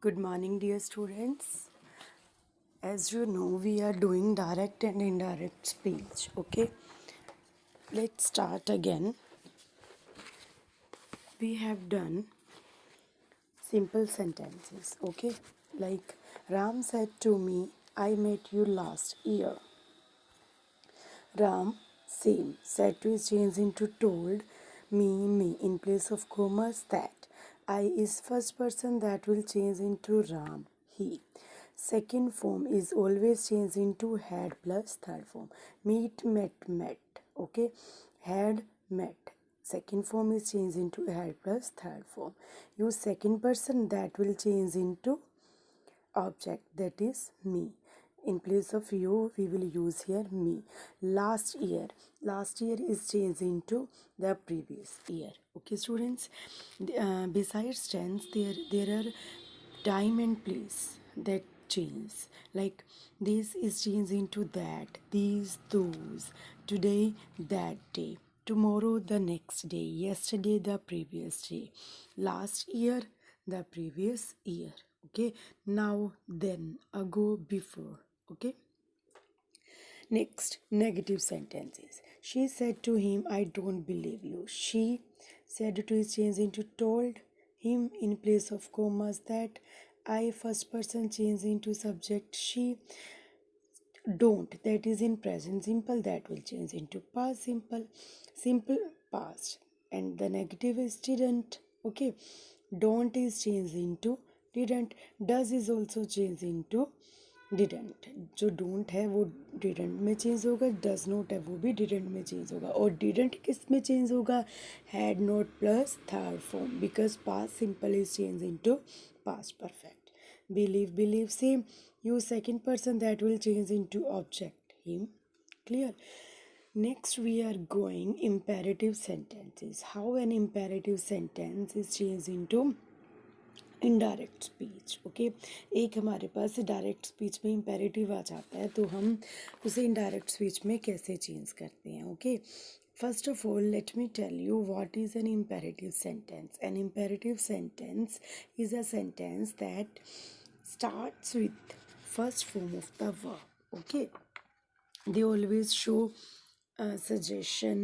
Good morning, dear students. As you know, we are doing direct and indirect speech. Okay, let's start again. We have done simple sentences. Okay, like Ram said to me, I met you last year. Ram, same, said to is changed into told, me, in place of commas, that. I is first person that will change into Ram, he. Second form is always changed into had plus third form. Meet, met. Okay, had, met. Second form is changed into had plus third form. Use second person that will change into object, that is me. In place of you we will use here me. Last year is changed into the previous year. Okay, students. Besides tense, there are time and place that change. Like this is changed into that, these, those, today, that day, tomorrow, the next day, yesterday, the previous day, last year, the previous year. Okay, now, then, ago, before. Okay, next, negative sentences. She said to him, I don't believe you. She said to is changed into told him in place of commas, that. I first person change into subject, she. Don't, that is in present simple, that will change into past simple, simple past. And the negative is didn't. Okay, don't is changed into didn't. Does is also changed into didn't. जो don't है वो didn't में change होगा, does not है वो भी didn't में change होगा. और डिडेंट किस में चेंज होगा? Had not plus third form, because past simple is change into past perfect. Believe, same. Use second person that will change into object, him. Clear? Next we are going imperative sentences. How an imperative sentence is changed into indirect speech. Okay, एक हमारे पास direct speech में imperative आ जाता है, तो हम उसे indirect speech में कैसे चेंज करते हैं. Okay, first of all let me tell you what is an imperative sentence. An imperative sentence is a sentence that starts with first form of the verb. Okay, they always show suggestion,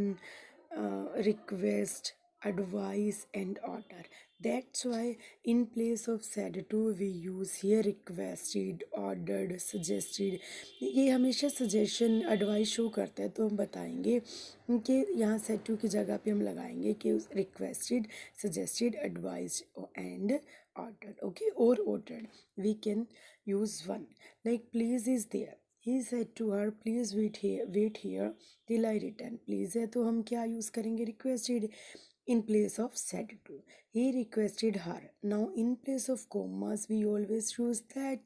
request, advice and order. That's why in place of said to we use here requested, ordered, suggested. ये हमेशा suggestion, advice show करता है, तो हम बताएंगे कि यहाँ said to की जगह पे हम लगाएंगे कि requested, suggested, advised and ordered. Okay, or ordered we can use one. Like please is there. He said to her, please wait here till I return. Please है तो हम क्या use करेंगे? Requested in place of said to. He requested her. Now in place of commas we always use that,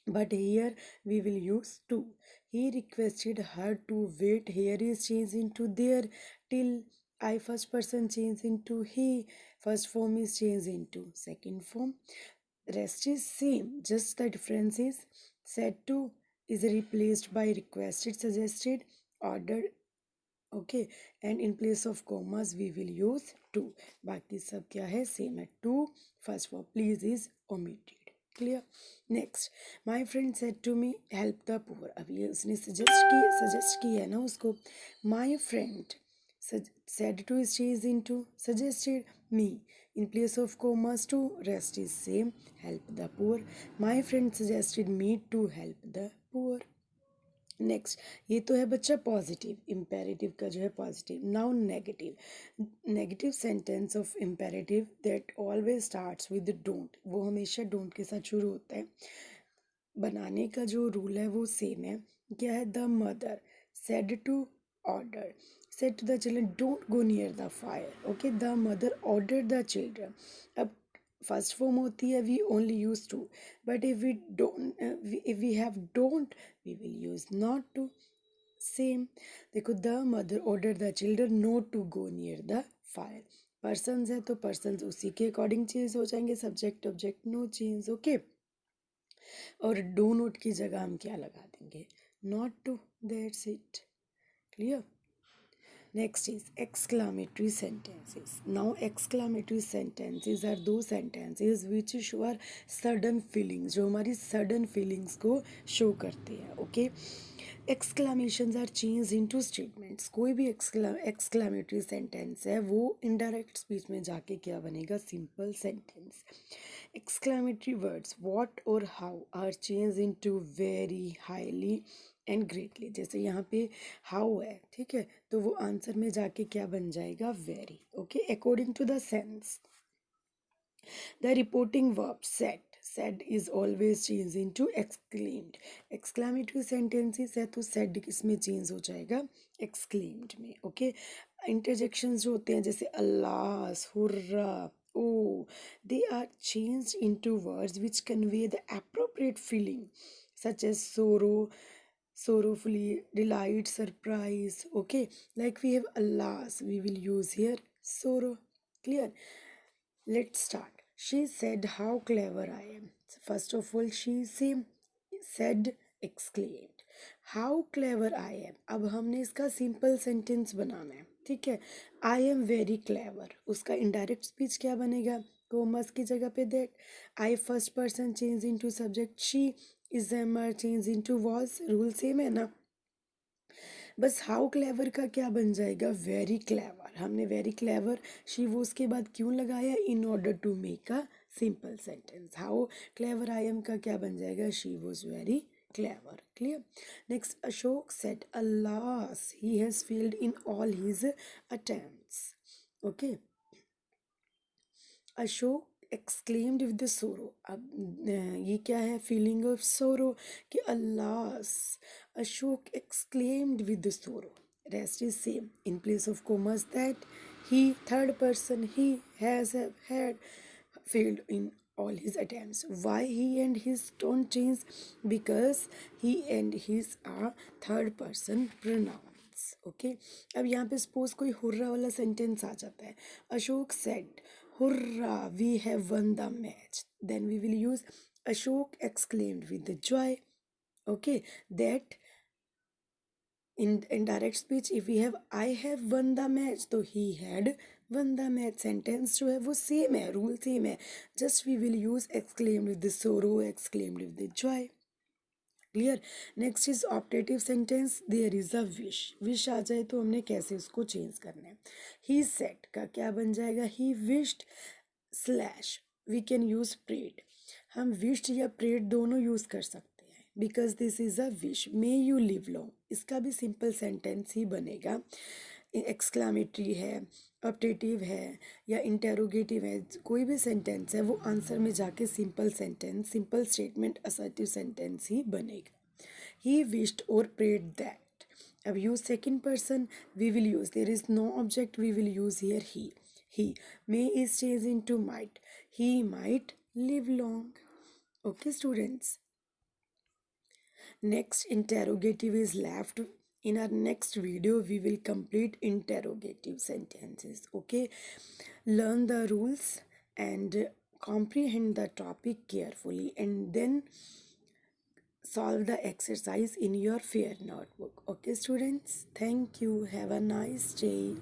but here we will use to. He requested her to wait. Here is changed into there. Till I first person change into he. First form is changed into second form. Rest is same, just the difference is said to is replaced by requested, suggested, ordered. Okay, and in place of commas we will use to. बाकी सब क्या है? Same है. To first form, please is omitted. Clear? Next, my friend said to me, help the poor. अब ये उसने suggest की है ना उसको. My friend said to is changed into suggested, me. In place of commas to, rest is same, help the poor. My friend suggested me to help the poor. Next, ये तो है बच्चा पॉजिटिव. इम्पेरेटिव का जो है positive. Now negative sentence of imperative that always starts with don't. वो हमेशा don't के साथ शुरू होता है. बनाने का जो रूल है वो सेम है. क्या है? The mother said to order, said to the children don't go near the fire. Okay, the mother order the children. अब फर्स्ट फॉर्म होती है we only use to, but if we have don't we will use not to. Same. देखो, the mother order the children not to go near the fire. Persons है तो persons उसी के according change हो जाएंगे. Subject object no change. Okay, और do not की जगह हम क्या लगा देंगे? Not to. That's it. Clear? Next is exclamatory sentences. Now, exclamatory sentences are those sentences which show our sudden feelings, जो हमारी sudden feelings को show करते हैं. Okay. Exclamations are changed into statements. कोई भी exclamatory sentence है वो indirect speech में जाके क्या बनेगा? Simple sentence. Exclamatory words what or how are changed into very, highly and greatly. जैसे यहाँ पे हाउ है, ठीक है, तो वो आंसर में जाके क्या बन जाएगा? Very. Okay, according to the sense. The reporting verb said is always change into exclaimed. Exclamatory sentences है तो सेड किसमें चेंज हो जाएगा? एक्सक्लेम्ड में. ओके, इंटरजेक्शंस जो होते हैं जैसे alas, hurrah, oh, they are changed into words which convey the appropriate feeling such as sorrow, sorrowfully, delight, surprise. Okay, like we have alas, we will use here sorrow. Clear? Let's start. She said how clever I am. First of all, said exclaimed how clever I am. अब हमने इसका simple sentence बनाना है, ठीक है. I am very clever, उसका indirect speech क्या बनेगा? Commas की जगह पे that. I first person change into subject she. Is am change into was. Rule same है ना. बस हाउ क्लेवर का क्या बन जाएगा? Very clever. हमने वेरी क्लेवर शी वो उसके बाद क्यों लगाया? In order to make a simple sentence. How clever I am का क्या बन जाएगा? She was very clever. Clear? Next, Ashok said alas he has failed in all his attempts. Okay, Ashok exclaimed with the sorrow. अब ये क्या है? Feeling of sorrow कि alas. Ashok exclaimed with the sorrow. Rest is same. In place of commas that he, third person, he has had failed in all his attempts. Why he and his don't change? Because he and his are third person pronouns. Okay, अब यहाँ पे suppose कोई hurrah वाला sentence आ जाता है. Ashok said hurrah we have won the match. Then we will use Ashok exclaimed with the joy. Okay, that in direct speech if we have I have won the match तो he had won the match. Sentence जो है वो same है, rule same है. Just we will use exclaimed with the sorrow, exclaimed with the joy. Clear? Next is optative sentence. There is a wish. Wish आ जाए तो हमने कैसे उसको चेंज करना है? ही सेड का क्या बन जाएगा? He wished slash we can use prayed. हम विश्ड या प्रेड दोनों यूज कर सकते हैं because this is a wish. May you live long, इसका भी सिंपल सेंटेंस ही बनेगा. एक्सक्लामेटरी है, ऑप्टेटिव है या इंटेरोगेटिव है, कोई भी सेंटेंस है वो आंसर में जाके simple sentence, simple statement, assertive sentence ही बनेगा. ही विश्ड और प्रेड दैट. अब use second person, we will use, there is no object, we will use here he. He may is change into might. He might live long. Okay, students. Next, interrogative is left. In our next video, we will complete interrogative sentences. Okay, learn the rules and comprehend the topic carefully, and then solve the exercise in your fair notebook. Okay, students. Thank you. Have a nice day.